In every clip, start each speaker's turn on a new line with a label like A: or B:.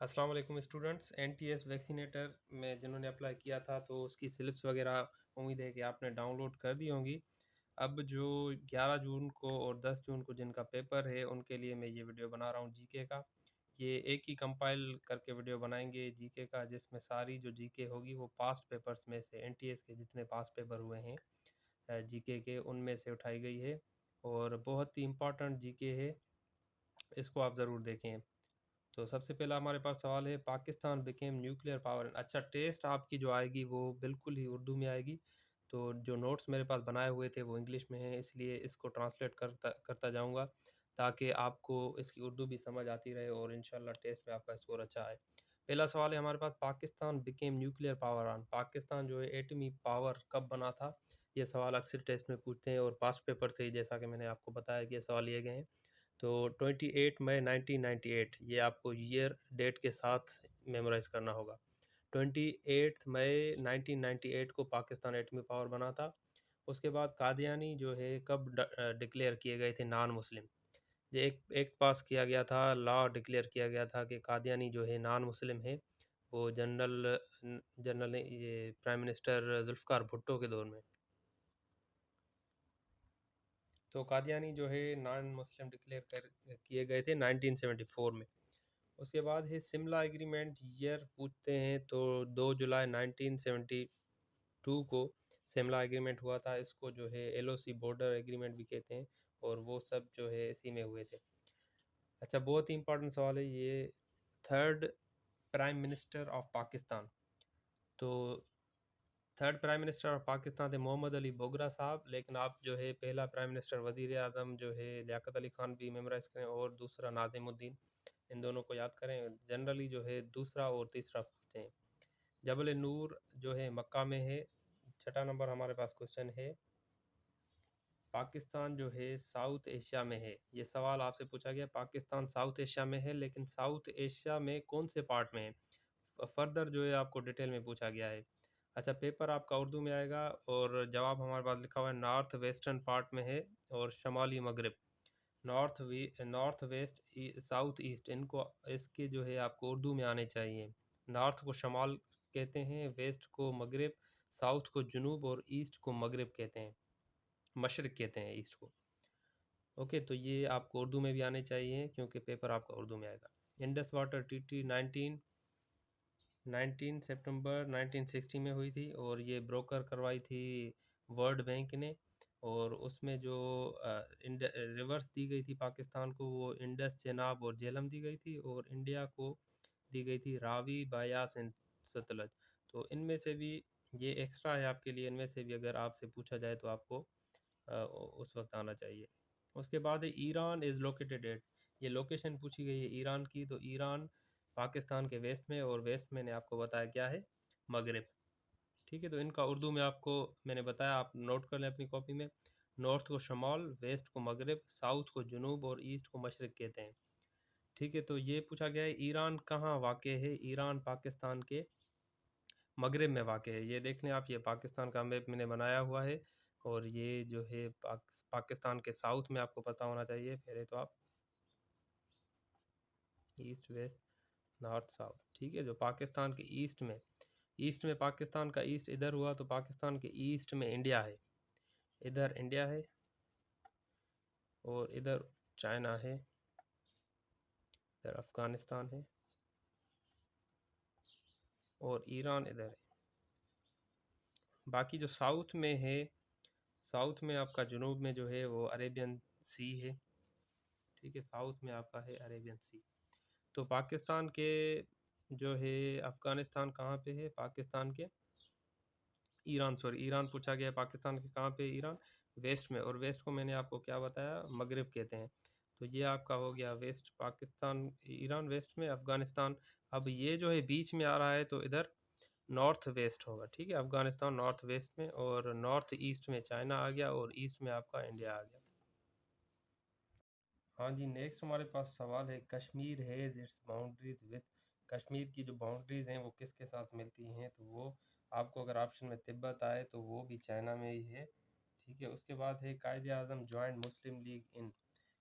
A: अस्सलाम वालेकुम students. NTS vaccinator में जिन्होंने अप्लाई किया था तो उसकी स्लिप्स वगैरह उम्मीद है कि आपने डाउनलोड कर दी होंगी। अब जो 11 जून को और 10 जून को जिनका पेपर है उनके लिए मैं ये वीडियो बना रहा हूँ जीके का। ये एक ही कंपाइल करके वीडियो बनाएंगे जीके का, जिसमें सारी जो जीके होगी वो पास्ट पेपर्स में से एनटीएस के जितने पास्ट पेपर हुए हैं जीके के उनमें से उठाई गई है और बहुत ही इम्पोर्टेंट जीके है, इसको आप ज़रूर देखें। तो सबसे पहला हमारे पास सवाल है, पाकिस्तान बिकेम न्यूक्लियर पावर। अच्छा, टेस्ट आपकी जो आएगी वो बिल्कुल ही उर्दू में आएगी। तो जो नोट्स मेरे पास बनाए हुए थे वो इंग्लिश में हैं, इसलिए इसको ट्रांसलेट करता करता जाऊंगा ताकि आपको इसकी उर्दू भी समझ आती रहे और इंशाल्लाह टेस्ट में आपका स्कोर अच्छा आए। पहला सवाल है हमारे पास, Pakistan became nuclear power on. Pakistan जो है एटमी पावर कब बना था, ये सवाल अक्सर टेस्ट में पूछते हैं और पास्ट पेपर से ही जैसा कि मैंने आपको बताया कि ये सवाल लिए गए हैं। तो 28 मई 1998, ये आपको ईयर डेट के साथ मेमोराइज करना होगा। 28 मई 1998 को पाकिस्तान एटमी पावर बना था। उसके बाद कादियानी जो है कब डिक्लेयर किए गए थे नॉन मुस्लिम। ये एक एक्ट पास किया गया था, लॉ डिक्लेयर किया गया था कि कादियानी जो है नॉन मुस्लिम है। वो जनरल जनरल ये प्राइम मिनिस्टर जुल्फ़िकार भुट्टो के दौर में। तो कादियानी जो है नॉन मुस्लिम डिक्लेयर कर किए गए थे 1974 में। उसके बाद है शिमला एग्रीमेंट, ईयर पूछते हैं तो 2 जुलाई 1972 को शिमला एग्रीमेंट हुआ था। इसको जो है एलओसी बॉर्डर एग्रीमेंट भी कहते हैं और वो सब जो है इसी में हुए थे। अच्छा, बहुत ही इंपॉर्टेंट सवाल है ये, third prime minister of Pakistan. तो third prime minister of Pakistan थे मोहम्मद अली बोगरा साहब, लेकिन आप जो है पहला प्राइम मिनिस्टर वज़ीर आज़म जो है लियाकत अली ख़ान भी मेमोराइज़ करें और दूसरा नाज़िमुद्दीन, इन दोनों को याद करें। जनरली जो है दूसरा और तीसरा पूछते हैं। जबल नूर जो है मक्का में है। छठा नंबर हमारे पास क्वेश्चन है, पाकिस्तान जो है साउथ एशिया में है। ये सवाल आपसे पूछा गया, पाकिस्तान साउथ एशिया में है लेकिन साउथ एशिया में कौन से पार्ट में है, फर्दर जो है आपको डिटेल में पूछा गया है। अच्छा, पेपर आपका उर्दू में आएगा और जवाब हमारे पास लिखा हुआ है नॉर्थ वेस्टर्न पार्ट में है और शमाली मगरिब। नॉर्थ वेस्ट साउथ ईस्ट, इनको इसके जो है आपको उर्दू में आने चाहिए। नॉर्थ को शमाल कहते हैं, वेस्ट को मगरिब, साउथ को जुनूब और ईस्ट को मगरिब कहते हैं, मशरिक कहते हैं ईस्ट को। ओके, तो ये आपको उर्दू में भी आने चाहिए क्योंकि पेपर आपका उर्दू में आएगा। इंडस वाटर ट्रीटी 19 सितंबर 1960 में हुई थी और ये ब्रोकर करवाई थी वर्ल्ड बैंक ने। और उसमें जो रिवर्स दी गई थी पाकिस्तान को, वो इंडस, चेनाब और झेलम दी गई थी और इंडिया को दी गई थी रावी, बायास एंड सतलज। तो इनमें से भी ये एक्स्ट्रा है आपके लिए, इनमें से भी अगर आपसे पूछा जाए तो आपको उस वक्त आना चाहिए। उसके बाद है ईरान इज़ लोकेटेड एट। ये लोकेशन पूछी गई है ईरान की, तो ईरान पाकिस्तान के वेस्ट में और वेस्ट मैंने आपको बताया क्या है, मगरिब। ठीक है, तो इनका उर्दू में आपको मैंने बताया, आप नोट कर लें अपनी कॉपी में। नॉर्थ को शमाल, वेस्ट को मगरिब, साउथ को जुनूब और ईस्ट को मशरिक कहते हैं। ठीक है, तो ये पूछा गया है ईरान कहाँ वाक़ है। ईरान पाकिस्तान के मगरिब में वाक़ है। ये देख लें आप, ये पाकिस्तान का मैप मैंने बनाया हुआ है और ये जो है पाकिस्तान के साउथ में आपको पता होना चाहिए। पहले तो आप ईस्ट वेस्ट नॉर्थ साउथ, ठीक है, जो पाकिस्तान के ईस्ट में पाकिस्तान का ईस्ट इधर हुआ तो पाकिस्तान के ईस्ट में इंडिया है। इधर इंडिया है और इधर चाइना है, इधर अफ़गानिस्तान है और ईरान इधर है। बाकी जो साउथ में है, साउथ में आपका जुनूब में जो है वो अरेबियन सी है। ठीक है, साउथ में आपका है अरेबियन सी। तो पाकिस्तान के जो है अफ़गानिस्तान कहाँ पे है, पाकिस्तान के ईरान, सॉरी ईरान पूछा गया है, पाकिस्तान के कहाँ पे, ईरान वेस्ट में। और वेस्ट को मैंने आपको क्या बताया, मगरिब कहते हैं। तो ये आपका हो गया वेस्ट, पाकिस्तान ईरान वेस्ट में, अफ़गानिस्तान। अब ये जो है बीच में आ रहा है तो इधर नॉर्थ वेस्ट होगा। ठीक है, अफ़गानिस्तान नॉर्थ वेस्ट में और नॉर्थ ईस्ट में चाइना आ गया और ईस्ट में आपका इंडिया आ गया। हाँ जी, नेक्स्ट हमारे पास सवाल है, Kashmir has its boundaries with. Kashmir की जो बाउंड्रीज हैं वो किसके साथ मिलती हैं, तो वो आपको अगर ऑप्शन में तिब्बत आए तो वो भी चाइना में ही है। ठीक है, उसके बाद है कायदे आज़म जॉइंट मुस्लिम लीग इन।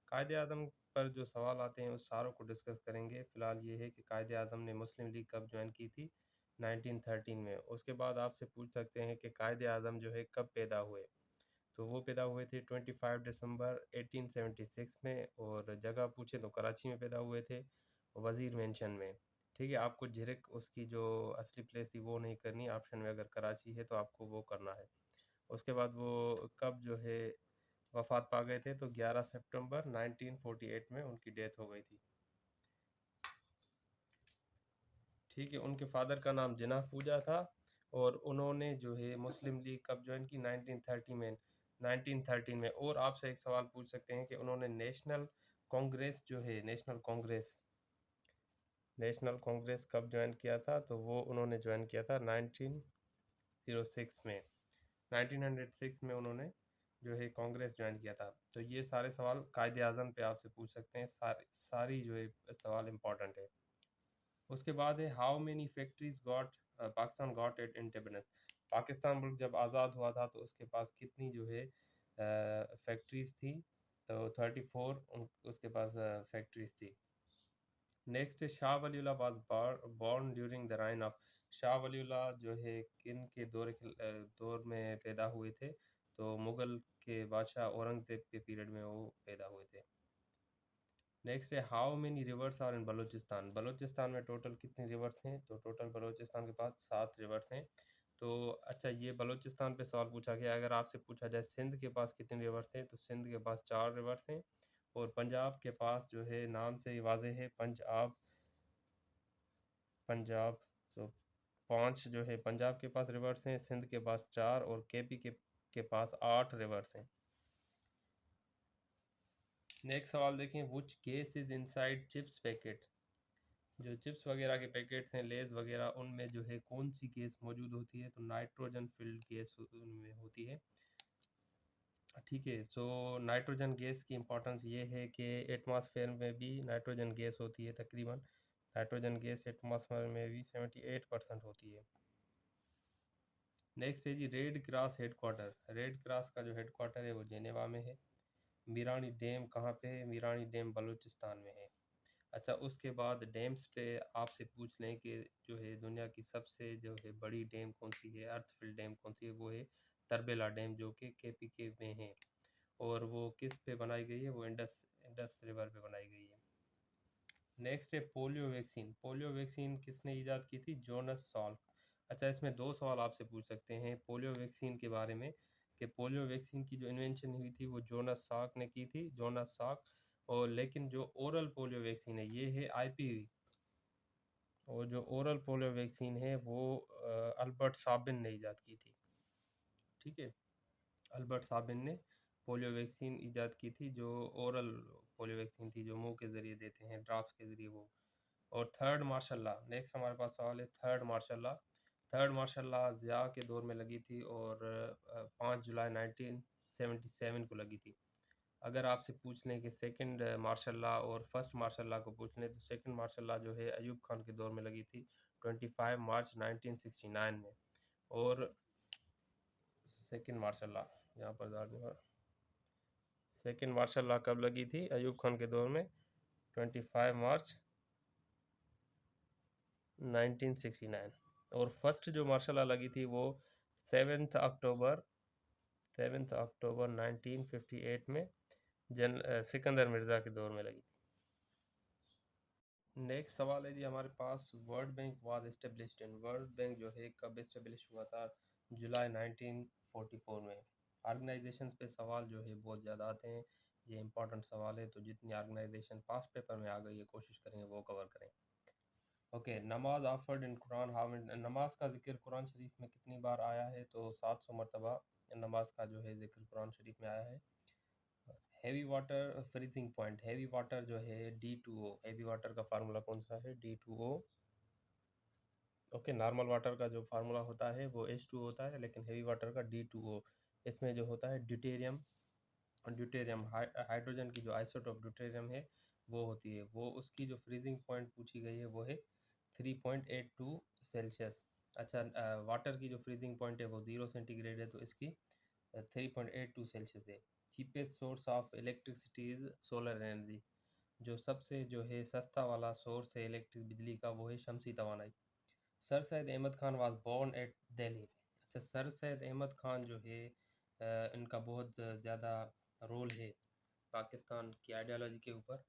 A: कायदे आज़म पर जो सवाल आते हैं उस सारों को डिस्कस करेंगे। फ़िलहाल ये है कि कायदे आज़म ने मुस्लिम लीग कब जॉइन की थी? 1913 में। उसके बाद आपसे पूछ सकते हैं कि कायदे आज़म जो है कब पैदा हुए? तो वो पैदा हुए थे 25 दिसंबर 1876 में, और जगह पूछे तो कराची में पैदा हुए थे, वज़ीर मेंशन में। ठीक है, आपको झिरक उसकी जो असली प्लेस थी वो नहीं करनी, ऑप्शन में अगर कराची है तो आपको वो करना है। उसके बाद वो कब जो है वफ़ात पा गए थे? तो 11 सितंबर 1948 में उनकी डेथ हो गई थी। ठीक है, उनके फादर का नाम जिनाह पूजा था, और उन्होंने जो है मुस्लिम लीग कब ज्वाइन की? 1930 में, 1913 में। और आपसे एक सवाल पूछ सकते हैं कि उन्होंने नेशनल कांग्रेस जो है, नेशनल कांग्रेस कब ज्वाइन किया था? तो वो उन्होंने ज्वाइन किया था 1906 में, 1906 में उन्होंने जो है कांग्रेस ज्वाइन किया था। तो ये सारे सवाल कायदे आज़म पे आपसे पूछ सकते हैं, सारी जो है सवाल इम्पोर्टेंट है। उसके बाद है how many factories got Pakistan got at independence? Pakistan मुल्क जब आज़ाद हुआ था तो उसके पास कितनी जो है फैक्ट्रीज थी? तो 34 उसके पास फैक्ट्रीज थी। नेक्स्ट है Shah Waliullah was born during the reign of, Shah Waliullah जो है किन के दौर में पैदा हुए थे? तो मुग़ल के बादशाह औरंगज़ेब के पीरियड में वो पैदा हुए थे। नेक्स्ट है how many rivers are in Balochistan? Balochistan में टोटल कितनी रिवर्स हैं? तो टोटल बलूचिस्तान के पास 7 रिवर्स हैं। तो अच्छा, ये बलूचिस्तान पे सवाल पूछा गया। अगर आपसे पूछा जाए सिंध के पास कितनी रिवर्स हैं, तो सिंध के पास 4 रिवर्स हैं। और पंजाब के पास जो है नाम से ही वाज़ेह है, पंजाब, पंजाब तो 5 जो है पंजाब के पास रिवर्स हैं, सिंध के पास 4, और केपी के पास 8 रिवर्स हैं। नेक्स्ट सवाल देखें, which gas is inside chips packet? जो चिप्स वगैरह के पैकेट्स हैं, लेज़ वगैरह, उनमें जो है कौन सी गैस मौजूद होती है? तो नाइट्रोजन फिल्ड गैस उनमें होती है। ठीक है, सो नाइट्रोजन गैस की इंपॉर्टेंस ये है कि एटमॉस्फेयर में भी नाइट्रोजन गैस होती है। तकरीबन नाइट्रोजन गैस एटमॉस्फेयर में भी 78% होती है। नेक्स्ट है जी Red Cross headquarter. Red Cross का जो हेडक्वार्टर है वो जेनेवा में है। मीरानी डैम कहाँ पे है? मीरानी डैम बलूचिस्तान में है। अच्छा, उसके बाद डैम्स पे आपसे पूछ लें कि जो है दुनिया की सबसे जो है बड़ी डैम कौन सी है, अर्थफिल डैम कौन सी है? वो है तरबेला डैम, जो कि केपीके में है। और वो किस पे बनाई गई है? वो इंडस इंडस रिवर पे बनाई गई है। नेक्स्ट है पोलियो वैक्सीन। पोलियो वैक्सीन किसने ईजाद की थी? Jonas Salk. अच्छा, इसमें 2 सवाल आपसे पूछ सकते हैं पोलियो वैक्सीन के बारे में, कि पोलियो वैक्सीन की जो इन्वेंशन हुई थी वो जोनस सॉल्क ने की थी, जोनस सॉल्क। और लेकिन जो ओरल पोलियो वैक्सीन है ये है आईपीवी, और जो ओरल पोलियो वैक्सीन है वो अल्बर्ट साबिन ने ईजाद की थी। ठीक है, अल्बर्ट साबिन ने पोलियो वैक्सीन ईजाद की थी, जो ओरल पोलियो वैक्सीन थी, जो मुंह के ज़रिए देते हैं, ड्रॉप्स के ज़रिए वो। और थर्ड मार्शल लॉ, नेक्स्ट हमारे पास सवाल है third martial law. Third martial law Zia के दौर में लगी थी, और 5 जुलाई 1977 को लगी थी। अगर आपसे पूछ लें कि सेकंड मार्शल लॉ और फर्स्ट मार्शल लॉ को पूछ लें, तो सेकंड मार्शल लॉ जो है अयूब खान के दौर में लगी थी 25 मार्च 1969 में। और सेकंड मार्शल लॉ यहाँ पर सेकंड मार्शल लॉ कब लगी थी? अयूब खान के दौर में 25 मार्च 1969। और फर्स्ट जो मार्शल लॉ लगी थी वो 7 अक्टूबर 1958 में सिकंदर मिर्ज़ा के दौर में लगी थी। नेक्स्ट सवाल है जी हमारे पास, World Bank was established in, World Bank जो है कब एस्टेब्लिश हुआ था? जुलाई 1944 में। ऑर्गेनाइजेशंस पे सवाल जो है बहुत ज़्यादा आते हैं, ये इंपॉर्टेंट सवाल है, तो जितनी ऑर्गेनाइजेशन पास पेपर में आ गई है कोशिश करेंगे वो कवर करें। ओके, नमाज offered in Quran how many, नमाज का जिक्र कुरान शरीफ में कितनी बार आया है? तो 700 मरतबा नमाज का जो है जिक्र कुरान शरीफ में आया है। Heavy water freezing point, heavy water जो है D2O, हैवी वाटर का फार्मूला कौन सा है? D2O। ओके, नॉर्मल वाटर का जो फार्मूला होता है वो H2O होता है, लेकिन हैवी वाटर का D2O। इसमें जो होता है ड्यूटेरियम, ड्यूटेरियम हाइड्रोजन की जो आइसोटोप ड्यूटेरियम है वो होती है, वो उसकी जो फ्रीजिंग पॉइंट पूछी गई है वो है 3.82 सेल्सियस। अच्छा, वाटर की जो फ्रीजिंग पॉइंट है वो 0 सेंटीग्रेड है, तो इसकी 3.82 सेल्सियस है। Cheapest source of electricity is solar energy. जो सबसे जो है सस्ता वाला सोर्स है इलेक्ट्रिक बिजली का वो है शमसी तवानाई। Sir Syed Ahmad Khan was born at Delhi. अच्छा, सर सैयद अहमद खान जो है इनका बहुत ज़्यादा रोल है पाकिस्तान की आइडियोलॉजी के ऊपर।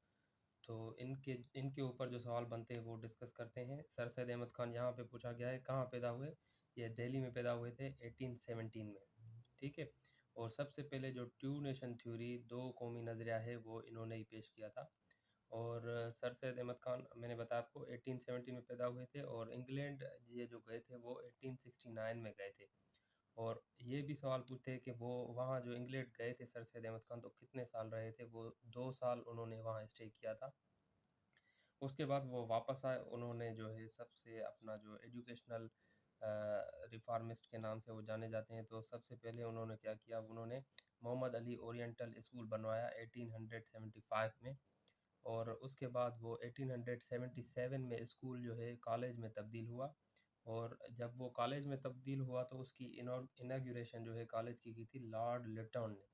A: तो इनके इनके ऊपर जो सवाल बनते हैं वो डिस्कस करते हैं। सर सैयद अहमद खान यहाँ पे पूछा गया है कहाँ पैदा हुए, ये दिल्ली में पैदा हुए थे 1817 में, ठीक है। और सबसे पहले जो टू नेशन थ्योरी, दो कौमी नज़रिया है, वो इन्होंने ही पेश किया था। और सर सैयद अहमद खान मैंने बताया आपको 1817 में पैदा हुए थे, और इंग्लैंड ये जो गए थे वो 1869 में गए थे। और ये भी सवाल पूछते हैं कि वो वहाँ जो इंग्लैंड गए थे सर सैयद अहमद खान, तो कितने साल रहे थे, वो 2 साल उन्होंने वहाँ स्टे किया था। उसके बाद वो वापस आए, उन्होंने जो है सबसे अपना जो एजुकेशनल रिफॉर्मिस्ट के नाम से वो जाने जाते हैं। तो सबसे पहले उन्होंने क्या किया, उन्होंने मोहम्मद अली ओरिएंटल स्कूल बनवाया 1875 में। और उसके बाद वो 1877 में स्कूल जो है कॉलेज में तब्दील हुआ। और जब वो कॉलेज में तब्दील हुआ तो उसकी इनाग्रेशन जो है कॉलेज की थी लॉर्ड लिटन ने,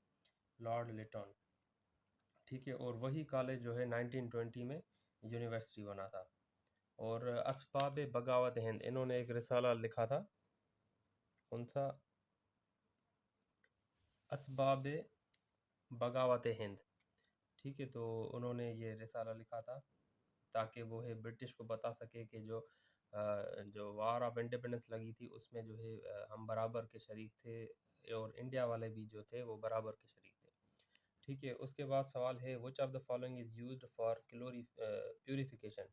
A: लॉर्ड लिटन, ठीक है। और वही कॉलेज जो है 1920 में यूनिवर्सिटी बना था। और असबाब बगावत हिंद, इन्होंने एक रिसाला लिखा था, कौन सा, असबाब बगावत हिंद, ठीक है। तो उन्होंने ये रिसाला लिखा था ताकि वो है ब्रिटिश को बता सके कि जो वार ऑफ इंडिपेंडेंस लगी थी उसमें जो है हम बराबर के शरीक थे, और इंडिया वाले भी जो थे वो बराबर के शरीक थे, ठीक है। उसके बाद सवाल है which of the following is used for क्लोरी purification.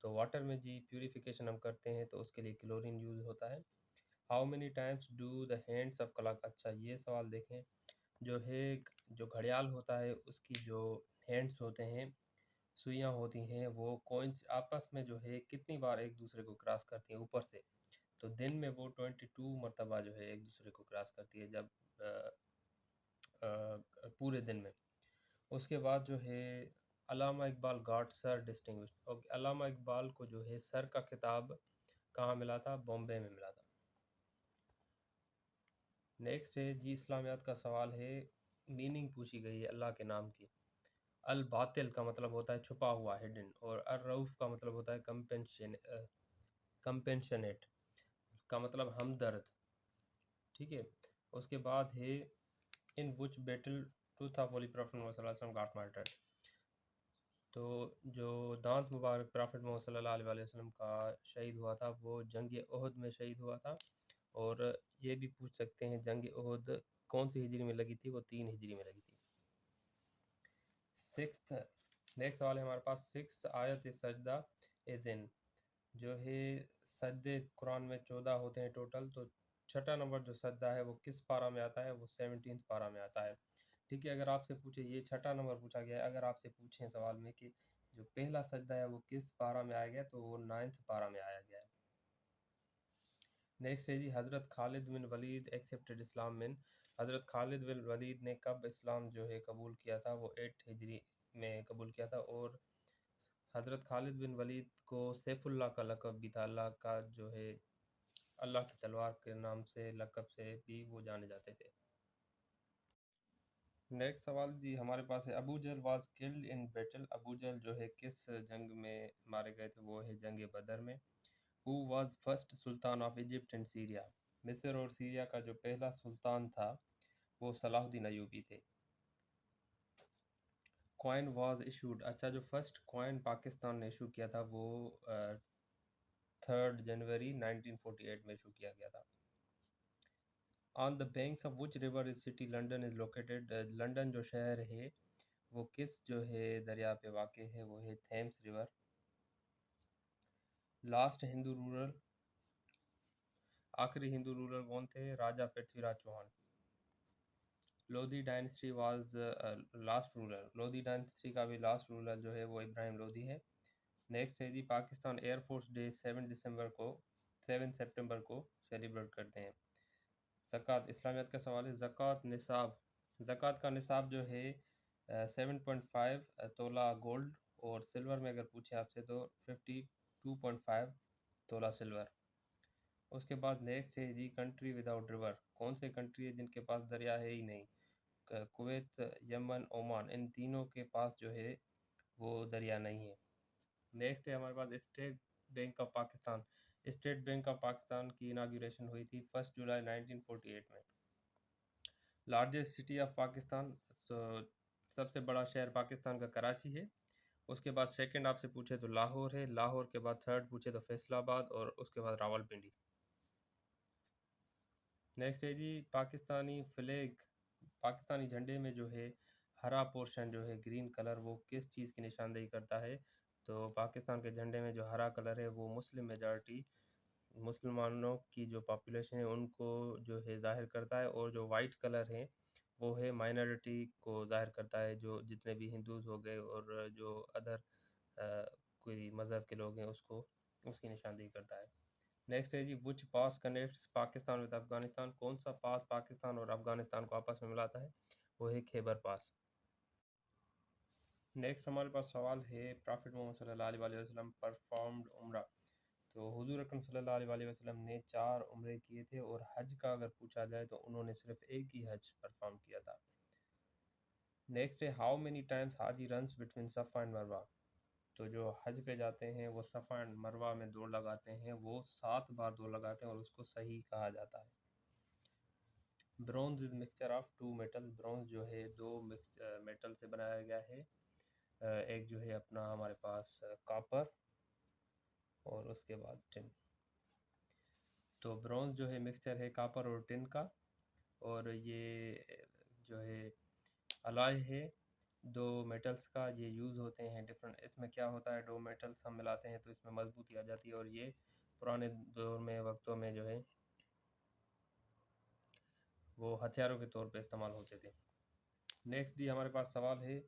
A: तो वाटर में जी प्यूरिफिकेशन हम करते हैं तो उसके लिए क्लोरीन यूज़ होता है। How many times do the hands of clock, अच्छा ये सवाल देखें, जो है जो घड़ियाल होता है उसकी जो हैंड्स होते हैं, सुइयाँ होती हैं, वो कॉइन्स आपस में जो है कितनी बार एक दूसरे को क्रॉस करती हैं ऊपर से। तो दिन में वो 22 मरतबा जो है एक दूसरे को क्रॉस करती है, जब पूरे दिन में। उसके बाद जो है अल्लामा इकबाल गॉट सर डिस्टिंग्विश्ड, और अल्लामा इकबाल को जो है सर का खिताब कहाँ मिला था, बॉम्बे में मिला था। नेक्स्ट है जी इस्लामियात का सवाल है, मीनिंग पूछी गई है अल्लाह के नाम की। अल बातिल का मतलब होता है छुपा हुआ, हिडन, और अर रऊफ़ का मतलब होता है कंपेंशनेट का मतलब हमदर्द, ठीक है। उसके बाद है इन विच बैटल ट्रूथ ऑफ होली प्रॉफिट मोहम्मद सल्लल्लाहु अलैहि वसल्लम गॉट मार्टर्ड। तो जो दांत मुबारक प्रॉफिट मोहम्मद सल्लल्लाहु अलैहि वसल्लम का शहीद हुआ था वो जंग उहद में शहीद हुआ था। और ये भी पूछ सकते हैं जंग उहद कौन सी हिजरी में लगी थी, वो 3 हिजरी में लगी थी। सिक्स्थ, नेक्स्ट सवाल है हमारे पास, सिक्स आयत सजदा इज इन, जो है सजदे कुरान में 14 होते हैं टोटल, तो छठा नंबर जो सजदा है वो किस पारा में आता है, वो 17th पारा में आता है, ठीक है। अगर आपसे पूछे, ये छठा नंबर पूछा गया है, अगर आपसे पूछें सवाल में कि जो पहला सजदा है वो किस पारा में आया गया, तो वो 9th पारा में आया गया है। नेक्स्ट है जी हज़रत खालिद बिन वलीद एक्सेप्टेड इस्लाम में, हज़रत खालिद बिन वलीद ने कब इस्लाम जो है कबूल किया था, वो 8 हिजरी में कबूल किया था। और हज़रत खालिद बिन वलीद को सैफुल्लाह का लक़ब भी था, अल्लाह का जो है अल्लाह की तलवार के नाम से, लक़ब से भी वो जाने जाते थे। नेक्स्ट सवाल जी हमारे पास है, Abu Jahl was killed in battle, Abu Jahl जो है किस जंग में मारे गए थे, वो है जंग बदर में। Who was first sultan of Egypt and Syria, मिस्र और सीरिया का जो पहला सुल्तान था वो सलाहुद्दीन अयूबी थे। कॉइन वाज इशूड, अच्छा जो फर्स्ट कॉइन पाकिस्तान ने इशू किया था वो 3 जनवरी 1948 में इशू किया गया था। On the banks of which river is city London is located, London जो शहर है वो किस जो है दरिया पे वाक़ है, वो है Thames river. Last Hindu ruler, आखिरी हिंदू रूलर कौन थे, Raja Prithviraj Chauhan. Lodhi dynasty was last ruler, Lodhi dynasty का भी लास्ट रूलर जो है वो इब्राहिम लोधी है। नेक्स्ट है जी पाकिस्तान एयरफोर्स डे 7 सितंबर को सेलिब्रेट करते हैं। ज़कात, इस्लामियत का सवाल है, ज़कात निसाब, ज़कात का निसाब जो है 7.5 तोला गोल्ड, और सिल्वर में अगर पूछे आपसे तो 52.5 तोला सिल्वर। उसके बाद नेक्स्ट है जी कंट्री विदाउट रिवर, कौन से कंट्री है जिनके पास दरिया है ही नहीं, कुवैत, यमन, ओमान, इन तीनों के पास जो है वो दरिया नहीं है। नेक्स्ट है हमारे पास State Bank of Pakistan. State Bank of Pakistan की इनाग्रेशन हुई थी 1 जुलाई 1948 में। लार्जेस्ट सिटी ऑफ पाकिस्तान, सबसे बड़ा शहर पाकिस्तान का कराची है। उसके बाद सेकंड आपसे पूछे तो लाहौर है, लाहौर के बाद थर्ड पूछे तो फैसलाबाद, और उसके बाद रावलपिंडी। नेक्स्ट है जी पाकिस्तानी फ्लैग, पाकिस्तानी झंडे में जो है हरा पोर्शन जो है ग्रीन कलर, वो किस चीज़ की निशानदेही करता है? तो पाकिस्तान के झंडे में जो हरा कलर है वो मुस्लिम मेजॉरिटी, मुसलमानों की जो पॉपुलेशन है उनको जो है ज़ाहिर करता है, और जो वाइट कलर है वो है माइनॉरिटी को ज़ाहिर करता है, जो जितने भी हिंदूज हो गए और जो अदर कोई मज़हब के लोग हैं उसको, उसकी निशानदेही करता है। नेक्स्ट है जी विच पास कनेक्ट्स पाकिस्तान विद अफगानिस्तान, कौन सा पास पाकिस्तान और अफगानिस्तान को आपस में मिलाता है? वो है खैबर पास। नेक्स्ट हमारे पास सवाल है प्रॉफिट मोहम्मद सल्लल्लाहु अलैहि वसल्लम परफॉर्म्ड उम्रा। तो हुजूर अकरम सल्लल्लाहु अलैहि वसल्लम ने 4 उम्रे किए थे, और हज का अगर पूछा जाए तो उन्होंने सिर्फ एक ही हज परफॉर्म किया था। नेक्स्ट है how many times Haji runs between सफ़ा एंड मरवा। तो जो हज पे जाते हैं वो सफ़ा एंड मरवा में दौड़ लगाते हैं, वो 7 बार दौड़ लगाते हैं, और उसको सही कहा जाता है। Bronze is mixture of 2 metal, bronze जो है 2 मिक्स मेटल से बनाया गया है। एक जो है अपना हमारे पास कॉपर, और उसके बाद टिन। तो ब्रॉन्ज जो है मिक्सचर है कॉपर और टिन का, और ये जो है अलॉय है 2 मेटल्स का, ये यूज़ होते हैं डिफरेंट। इसमें क्या होता है, 2 मेटल्स हम मिलाते हैं तो इसमें मजबूती आ जाती है, और ये पुराने दौर में वक्तों में जो है वो हथियारों के तौर पे इस्तेमाल होते थे। नेक्स्ट जी हमारे पास सवाल है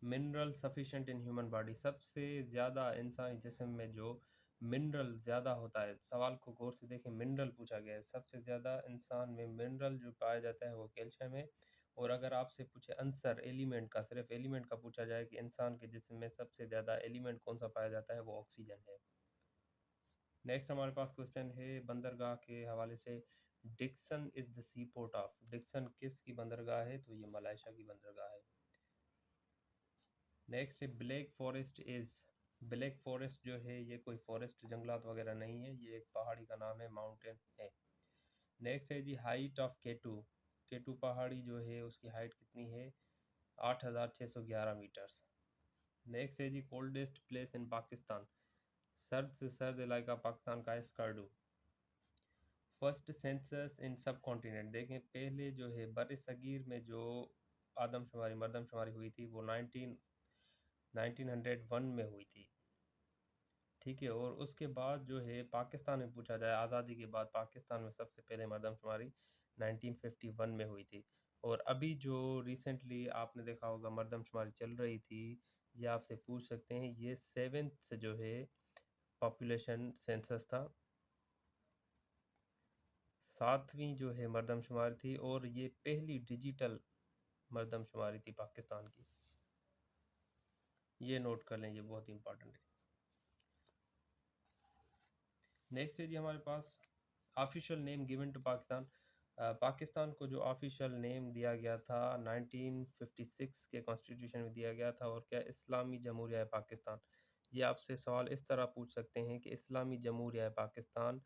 A: mineral sufficient in human body, सबसे ज़्यादा इंसानी जिस्म में जो मिनरल ज़्यादा होता है, सवाल को गौर से देखें, मिनरल पूछा गया है, सबसे ज़्यादा इंसान में मिनरल जो पाया जाता है वो कैल्शियम है। और अगर आपसे पूछे आंसर एलिमेंट का, सिर्फ एलिमेंट का पूछा जाए कि इंसान के जिस्म में सबसे ज़्यादा एलिमेंट कौन सा पाया जाता है, वो ऑक्सीजन है। नेक्स्ट हमारे पास क्वेश्चन है बंदरगाह के हवाले से, Dixon is the sea port of, Dixon किस की बंदरगाह है? तो ये मलाइशा की बंदरगाह है। नेक्स्ट है black forest is, black forest जो है ये कोई फॉरेस्ट जंगलात वगैरह नहीं है, ये एक पहाड़ी का नाम है, माउंटेन है। नेक्स्ट है जी हाइट ऑफ केटू, केटू पहाड़ी जो है उसकी हाइट कितनी है? 8611 मीटर्स। नेक्स्ट है जी कोल्डेस्ट प्लेस इन पाकिस्तान, सर्द से सर्द इलाका पाकिस्तान का है स्कर्दू। फर्स्ट सेंसस इन सब कॉन्टिनेंट, देखें पहले जो है बर सगीर में जो आदमशुमारी मर्दमशुमारी हुई थी वो 1901 में हुई थी, ठीक है। और उसके बाद जो है पाकिस्तान में पूछा जाए, आज़ादी के बाद पाकिस्तान में सबसे पहले मर्दमशुमारी 1951 में हुई थी। और अभी जो रिसेंटली आपने देखा होगा मर्दमशुमारी चल रही थी, ये आपसे पूछ सकते हैं, ये 7th जो है पॉपुलेशन सेंसस था, 7वीं जो है मर्दमशुमारी थी, और ये पहली डिजिटल मर्दमशुमारी थी पाकिस्तान की। ये नोट कर लें, ये बहुत इंपॉर्टेंट है। नेक्स्ट है जी हमारे पास official name given to Pakistan, Pakistan को जो ऑफिशियल नेम दिया गया था 1956 के कॉन्स्टिट्यूशन में दिया गया था, और क्या इस्लामी जमहूरिया पाकिस्तान। ये आपसे सवाल इस तरह पूछ सकते हैं कि इस्लामी जमहूरिया पाकिस्तान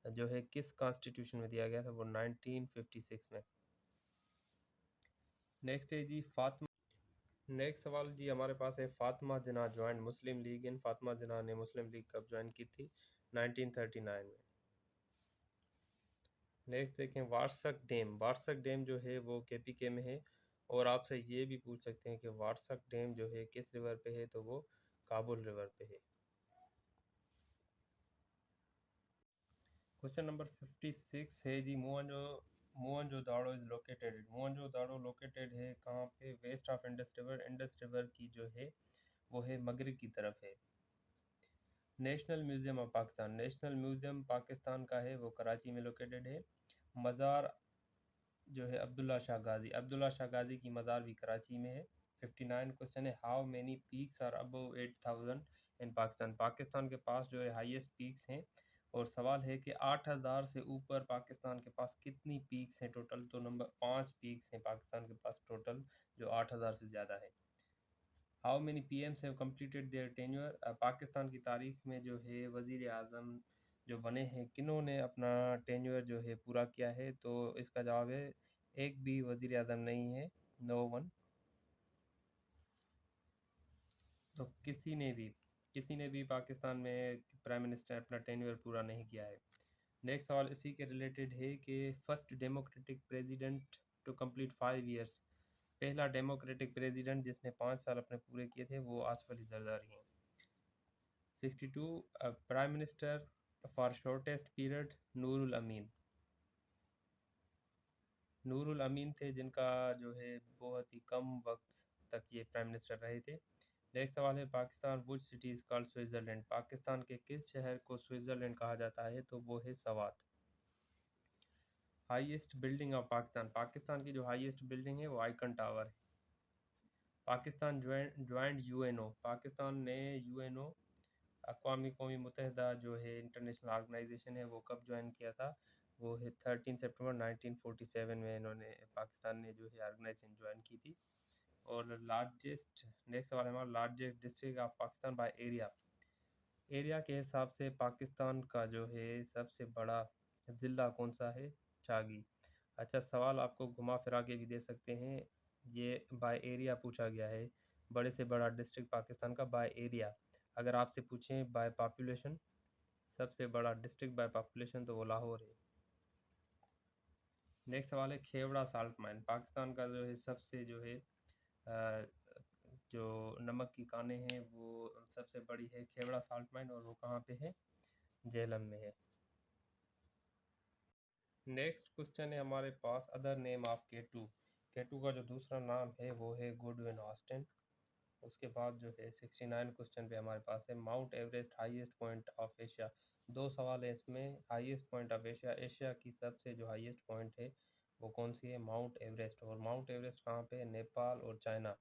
A: जो है किस कॉन्स्टिट्यूशन में दिया गया था? वो 1956 में। नेक्स्ट है जी फातिमा, नेक्स्ट सवाल जी हमारे पास है फातिमा जिन्ना ज्वाइन मुस्लिम लीग इन, फातिमा जिन्ना ने मुस्लिम लीग कब ज्वाइन की थी? 1939 में। नेक्स्ट देखें वारसक डैम, वारसक डैम जो है वो केपीके में है, और आपसे ये भी पूछ सकते हैं कि वारसक डैम जो है किस रिवर पे है? तो वो काबुल रिवर पे है। क्वेश्चन नंबर 56 है जी Mohenjodaro is located, Mohenjodaro located है कहाँ पे? West of Indus river, Indus river की जो है वो है मगरब की तरफ है। National museum of Pakistan, national museum Pakistan का है वो कराची में लोकेटेड है। मज़ार जो है अब्दुल्ला शाह गाज़ी, अब्दुल्ला शाह गाज़ी की मज़ार भी कराची में है। 59 क्वेश्चन है how many peaks are above 8000 in Pakistan, Pakistan के पास जो है हाईएस्ट पीक्स हैं, और सवाल है कि 8000 से ऊपर पाकिस्तान के पास कितनी पीक्स हैं टोटल? तो नंबर 5 पीक्स हैं पाकिस्तान के पास टोटल, जो 8000 से ज़्यादा है। How many PM's have completed there tenure? Pakistan की तारीख में जो है वज़ीर आज़म जो बने हैं किन्होंने अपना टेन्योर जो है पूरा किया है? तो इसका जवाब है एक भी वज़ीर आज़म नहीं है, नो वन। तो किसी ने भी पाकिस्तान में प्राइम मिनिस्टर अपना टेन्योर पूरा नहीं किया है। नेक्स्ट सवाल इसी के रिलेटेड है कि first democratic president to complete 5 years, पहला डेमोक्रेटिक प्रेसिडेंट जिसने 5 साल अपने पूरे किए थे वो आसिफ अली जरदारी हैं। 62 prime minister for shortest period, Nurul Amin. Nurul Amin थे जिनका जो है बहुत ही कम वक्त तक ये प्राइम मिनिस्टर रहे थे। नेक्स्ट सवाल है Pakistan which city is called Switzerland, Pakistan के किस शहर को स्विट्ज़रलैंड कहा जाता है? तो वो है Swat. Highest building of Pakistan, Pakistan की जो हाईएस्ट बिल्डिंग है वो आइकन टावर है। पाकिस्तान ज्वाइंट यूएनओ, पाकिस्तान ने यूएनओ अक़वामी कौमी मुत्तहिदा जो है इंटरनेशनल ऑर्गेनाइजेशन है वो कब ज्वाइन किया था? वो है 13 सितंबर 1947 में इन्होंने पाकिस्तान ने जो है ऑर्गेनाइजेशन ज्वाइन की थी। और लार्जेस्ट, नेक्स्ट सवाल है हमारा, largest district of Pakistan by area, area के हिसाब से पाकिस्तान का जो है सबसे बड़ा ज़िला कौन सा है? चागी। अच्छा सवाल आपको घुमा फिरा के भी दे सकते हैं, ये बाय एरिया पूछा गया है, बड़े से बड़ा डिस्ट्रिक्ट पाकिस्तान का बाय एरिया। अगर आपसे पूछें बाय पॉपुलेशन, सबसे बड़ा डिस्ट्रिक्ट बाय पॉपुलेशन तो वो लाहौर है। नेक्स्ट सवाल है खेवड़ा साल्ट माइन, पाकिस्तान का जो है सबसे जो है जो नमक की कानें हैं वो सबसे बड़ी है खेवड़ा साल्ट माइन, और वो कहाँ पे है? जेहलम में है। नेक्स्ट क्वेश्चन है हमारे पास, अदर नेम ऑफ केटू, केटू का जो दूसरा नाम है वो है गुडविन ऑस्टिन। उसके बाद जो है 69 क्वेश्चन पे हमारे पास है mount Everest highest point of Asia, दो सवाल है इसमें। Highest point of Asia, Asia की सबसे जो हाईएस्ट पॉइंट है वो कौन सी है? Mount Everest. और माउंट एवरेस्ट कहाँ पे है? नेपाल और चाइना।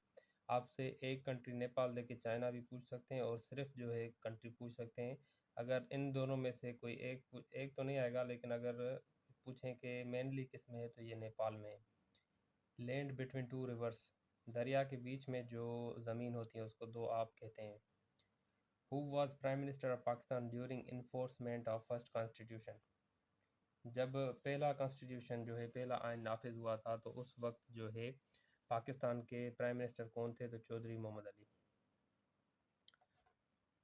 A: आपसे एक कंट्री नेपाल देके चाइना भी पूछ सकते हैं, और सिर्फ जो है एक कंट्री पूछ सकते हैं। अगर इन दोनों में से कोई एक तो नहीं आएगा, लेकिन अगर पूछें कि मेनली किस में है तो ये नेपाल में है। लैंड बिटवीन टू रिवर्स, दरिया के बीच में जो ज़मीन होती है उसको दो आप कहते हैं। Who was prime minister of Pakistan during enforcement of first constitution, जब पहला कॉन्स्टिट्यूशन जो है पहला आइन नाफिज हुआ था तो उस वक्त जो है पाकिस्तान के प्राइम मिनिस्टर कौन थे? तो Chaudhry Mohammad Ali.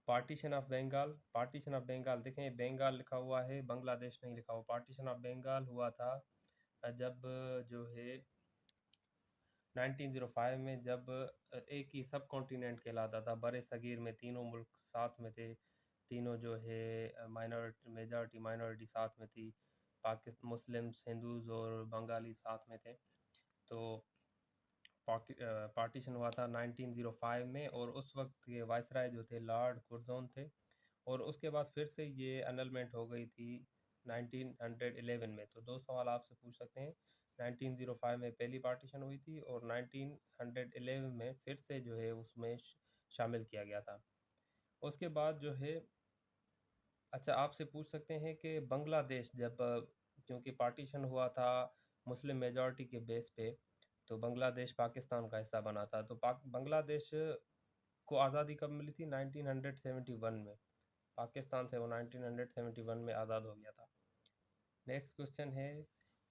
A: Partition of Bengal, partition of Bengal देखें बंगाल लिखा हुआ है, बांग्लादेश नहीं लिखा हुआ। पार्टीशन ऑफ बंगाल हुआ था जब जो है 1905 में, जब एक ही सब कॉन्टिनेंट कहलाता था, बड़े सगीर में तीनों मुल्क साथ में थे, तीनों जो है माइनॉरिटी मेजॉरिटी माइनॉरिटी साथ में थी, पाकिस्तान मुस्लिम्स हिंदूज और बंगाली साथ में थे। तो पार्टीशन हुआ था 1905 में, और उस वक्त के वायसराय जो थे लॉर्ड कुर्जन थे, और उसके बाद फिर से ये अनलमेंट हो गई थी 1911 में। तो दो सवाल आपसे पूछ सकते हैं, 1905 में पहली पार्टीशन हुई थी और 1911 में फिर से जो है उसमें शामिल किया गया था। उसके बाद जो है, अच्छा आपसे पूछ सकते हैं कि बांग्लादेश जब क्योंकि पार्टीशन हुआ था मुस्लिम मेजॉरिटी के बेस पे, तो बांग्लादेश पाकिस्तान का हिस्सा बना था, तो बांग्लादेश को आज़ादी कब मिली थी? 1971 में। पाकिस्तान से वो 1971 में आज़ाद हो गया था। नेक्स्ट क्वेश्चन है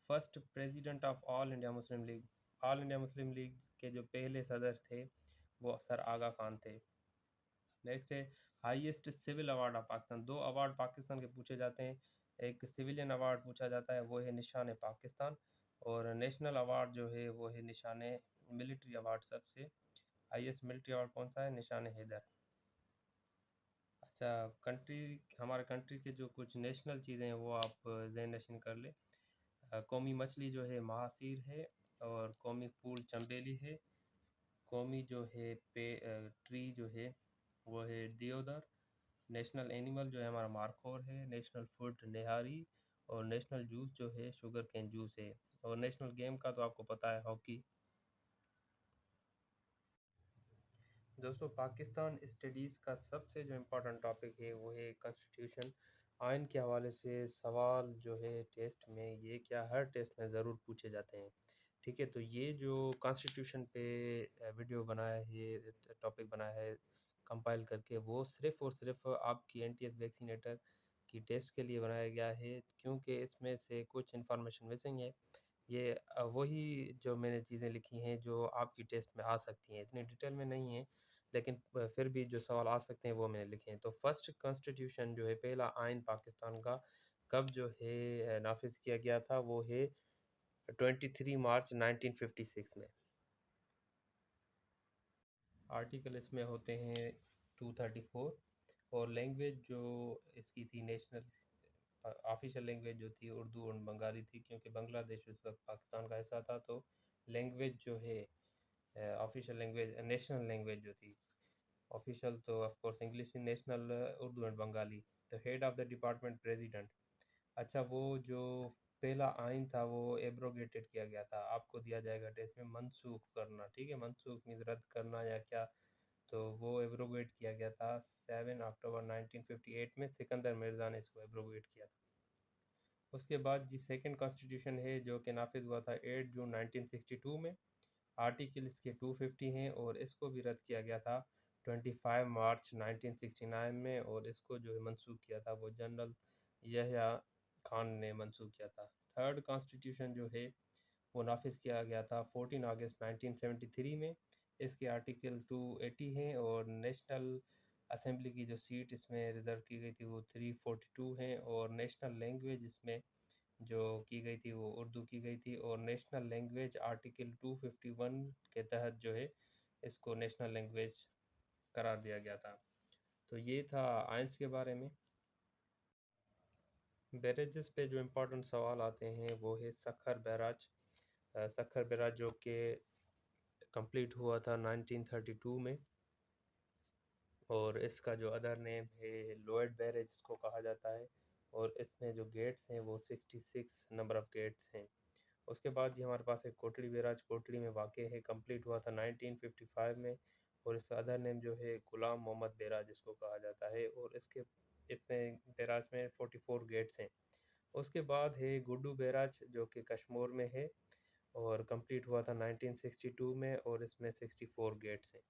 A: first president of all India Muslim league, all India Muslim league के जो पहले सदर थे वो सर आगा खान थे। नेक्स्ट है highest civil award of Pakistan, दो अवार्ड पाकिस्तान के पूछे जाते हैं, एक सिविलियन अवार्ड पूछा जाता है वो है निशान पाकिस्तान, और नेशनल अवार्ड जो है वो है निशान मिलिट्री अवार्ड, सबसे हाईएस्ट मिलिट्री अवार्ड कौन सा है? निशान हैदर। अच्छा कंट्री, हमारे कंट्री के जो कुछ नेशनल चीज़ें हैं वो आप ज़हन नशीन कर ले। कौमी मछली जो है महासीर है, और कौमी फूल चंबेली है, कौमी जो है ट्री जो है वो है दियोदर, नेशनल एनिमल जो है हमारा मार्खोर है, नेशनल फूड निहारी, और नेशनल जूस जो है शुगर कैन जूस है, और नेशनल गेम का तो आपको पता है हॉकी। दोस्तों पाकिस्तान स्टडीज़ का सबसे जो इम्पोर्टेंट टॉपिक है वो है कॉन्स्टिट्यूशन। आइन के हवाले से सवाल जो है टेस्ट में, ये क्या हर टेस्ट में ज़रूर पूछे जाते हैं। ठीक है, तो ये जो कॉन्स्टिट्यूशन पे वीडियो बनाया है, ये टॉपिक बनाया है कंपाइल करके, वो सिर्फ़ और सिर्फ़ आपकी एनटीएस वैक्सीनेटर की टेस्ट के लिए बनाया गया है, क्योंकि इसमें से कुछ इन्फॉर्मेशन मिसिंग है। ये वही जो मैंने चीज़ें लिखी हैं जो आपकी टेस्ट में आ सकती हैं, इतनी डिटेल में नहीं है, लेकिन फिर भी जो सवाल आ सकते हैं वो मैंने लिखे हैं। तो फर्स्ट कॉन्स्टिट्यूशन जो है, पहला आइन पाकिस्तान का कब जो है नाफिज किया गया था, वो है 23 मार्च 1956 में। आर्टिकल इसमें होते हैं 234, और लैंग्वेज जो इसकी थी, नेशनल ऑफिशियल लैंग्वेज जो थी उर्दू और बंगाली थी, क्योंकि बांग्लादेश उस वक्त पाकिस्तान का हिस्सा था। तो लैंग्वेज जो है, ऑफिशियल लैंग्वेज, नेशनल लैंग्वेज जो थी, ऑफिशियल तो ऑफ कोर्स इंग्लिश थी, national Urdu and Bengali. The head of the department president. अच्छा, वो जो पहला आइन था वो एब्रोगेटेड किया गया था, आपको दिया जाएगा टेस्ट में, मनसूख करना, ठीक है, मनसूख मीन्स रद्द करना या क्या, तो वो एब्रोगेट किया गया था 7 अक्टूबर 1958 में, सिकंदर मिर्ज़ा ने इसको एब्रोगेट किया था। उसके बाद जी सेकंड कॉन्स्टिट्यूशन है जो कि नाफिज हुआ था 8 जून 1962 में। आर्टिकल इसके 250 हैं, और इसको भी रद्द किया गया था 25 मार्च 1969 में, और इसको जो है मनसूख किया था वो जनरल यहया खान ने मनसूख किया था। थर्ड कॉन्स्टिट्यूशन जो है वो नाफिज किया गया था 14 अगस्त 1973 में। इसके आर्टिकल 280 हैं, और नेशनल असेंबली की जो सीट इसमें रिज़र्व की गई थी वो 342 हैं, और नेशनल लैंग्वेज इसमें जो की गई थी वो उर्दू की गई थी, और नेशनल लैंग्वेज आर्टिकल 251 के तहत जो है इसको नेशनल लैंग्वेज करार दिया गया था। तो ये था आइंस के बारे में। बैरेजेस पे जो इम्पोर्टेंट सवाल आते हैं वो है सखर बैराज। सखर बैराज जो कि कंप्लीट हुआ था 1932 में, और इसका जो अदर नेम है लोएड बैरेज को कहा जाता है, और इसमें जो गेट्स हैं वो 66 नंबर ऑफ़ गेट्स हैं। उसके बाद जी हमारे पास एक कोटड़ी बैराज कोटड़ी में वाक़ है, कंप्लीट हुआ था 1955 में, और इसका अदर नेम जो है गुलाम मोहम्मद बैराज इसको कहा जाता है, और इसमें बैराज में 44 गेट्स हैं। उसके बाद है गुड्डू बैराज जो कि कश्मीर में है, और कंप्लीट हुआ था 1962 में, और इसमें 64 गेट्स हैं।